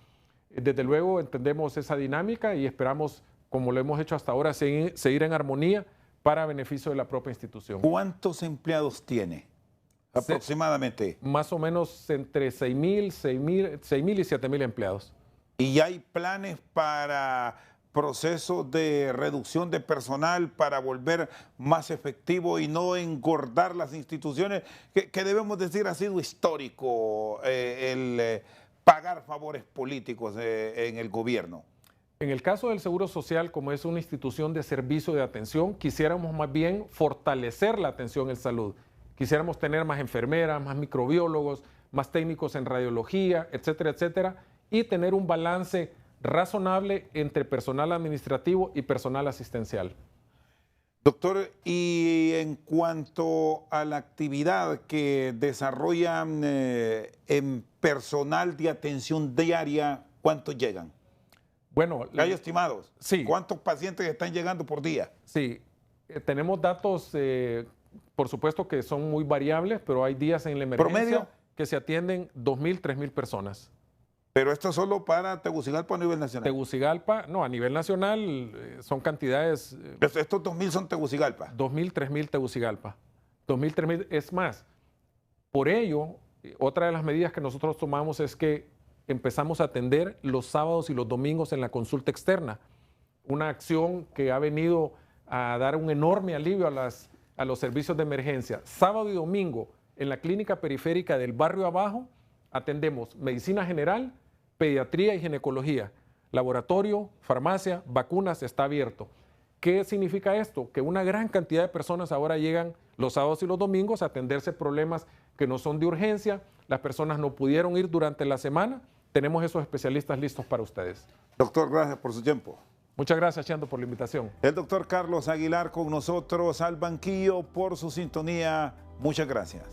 Desde luego entendemos esa dinámica y esperamos, como lo hemos hecho hasta ahora, seguir en armonía para beneficio de la propia institución. ¿Cuántos empleados tiene aproximadamente? Más o menos entre 6.000 y 7.000 empleados. ¿Y hay planes para procesos de reducción de personal para volver más efectivo y no engordar las instituciones? Que debemos decir ha sido histórico el pagar favores políticos en el gobierno. En el caso del Seguro Social, como es una institución de servicio de atención, quisiéramos más bien fortalecer la atención en salud. Quisiéramos tener más enfermeras, más microbiólogos, más técnicos en radiología, etcétera, etcétera, y tener un balance razonable entre personal administrativo y personal asistencial. Doctor, y en cuanto a la actividad que desarrollan en personal de atención diaria, ¿cuántos llegan? Bueno, ¿Hay estimados? Sí. ¿Cuántos pacientes están llegando por día? Sí, tenemos datos, por supuesto que son muy variables, pero hay días en la emergencia ¿Promedio? Que se atienden 2.000, 3.000 personas. Pero esto es solo para Tegucigalpa a nivel nacional. Tegucigalpa, no, a nivel nacional son cantidades... Estos 2.000 son Tegucigalpa. 2.000, 3.000 Tegucigalpa. 2.000, 3.000, es más. Por ello, otra de las medidas que nosotros tomamos es que empezamos a atender los sábados y los domingos en la consulta externa. Una acción que ha venido a dar un enorme alivio a los servicios de emergencia. Sábado y domingo, en la clínica periférica del barrio abajo, atendemos medicina general, pediatría y ginecología. Laboratorio, farmacia, vacunas, está abierto. ¿Qué significa esto? Que una gran cantidad de personas ahora llegan los sábados y los domingos a atenderse problemas que no son de urgencia. Las personas no pudieron ir durante la semana. Tenemos esos especialistas listos para ustedes. Doctor, gracias por su tiempo. Muchas gracias, Chendo, por la invitación. El doctor Carlos Aguilar con nosotros al banquillo por su sintonía. Muchas gracias.